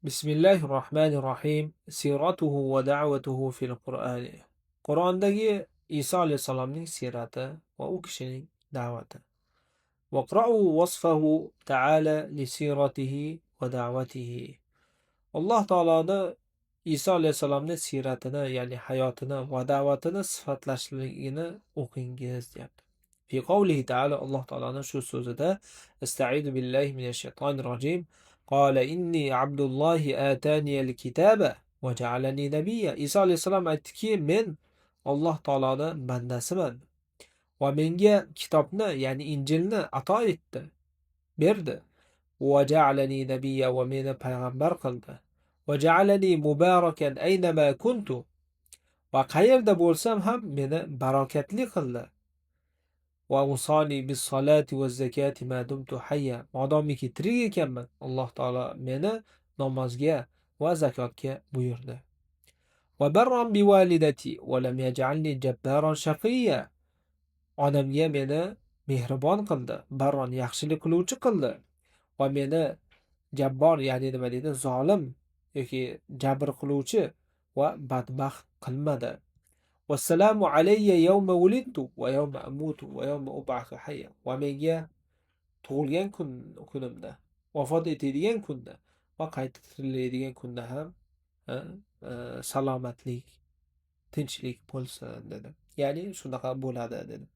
Bismillahirrohmanirrohim. Siratuhu va da'vatuhu fil Qur'ani. Qur'ondagi Iso alayhisalomning sirati va u kishining da'vati. Waqra'u wasfahu ta'ala li siratihi va da'vatihi. Alloh taoloni Iso alayhisalomning siratini, ya'ni hayotini va da'vatini sifatlashligini o'qingiz, deyapti. Fi qawlihi ta'ala, Alloh taolaning shu so'zida: Estaizu billahi minash shaytonir rojim. Qala inni abdullohi ataniyal kitaba va ja'alani nabiyya. Iso alayhisalom aytdiki, men Alloh taoloning bandasiman va menga kitobni, ya'ni Injilni ato etdi, berdi. Va ja'alani nabiyya, va meni payg'ambar qildi. Va ja'alani mubarakan aynama kuntu, va qayerda bo'lsam ham meni barokatli qildi. Va usoni bis solati va zakati ma dumtu hayya. Modomiki tirik ekanman, Alloh taolo meni namozga va zakotga buyurdi. Va barran bi validati va lam yaj'alni jabbaran shaqiyya. Onamga meni mehribon qildi, barron yaxshilik qiluvchi qildi va meni jabbor, ya'ni nima deydi, zolim yoki jabr qiluvchi va badbaxt qilmadi. Vassalamu alayya yawma wulidtu va yawma amutu va yawma ub'athu hayya. Va menga tug'ilgan kunimda, vafot etadigan kunda va qayta tiriladigan kunda ham salomatlik, tinchlik bo'lsin dedi. Ya'ni shunaqa bo'ladi dedi.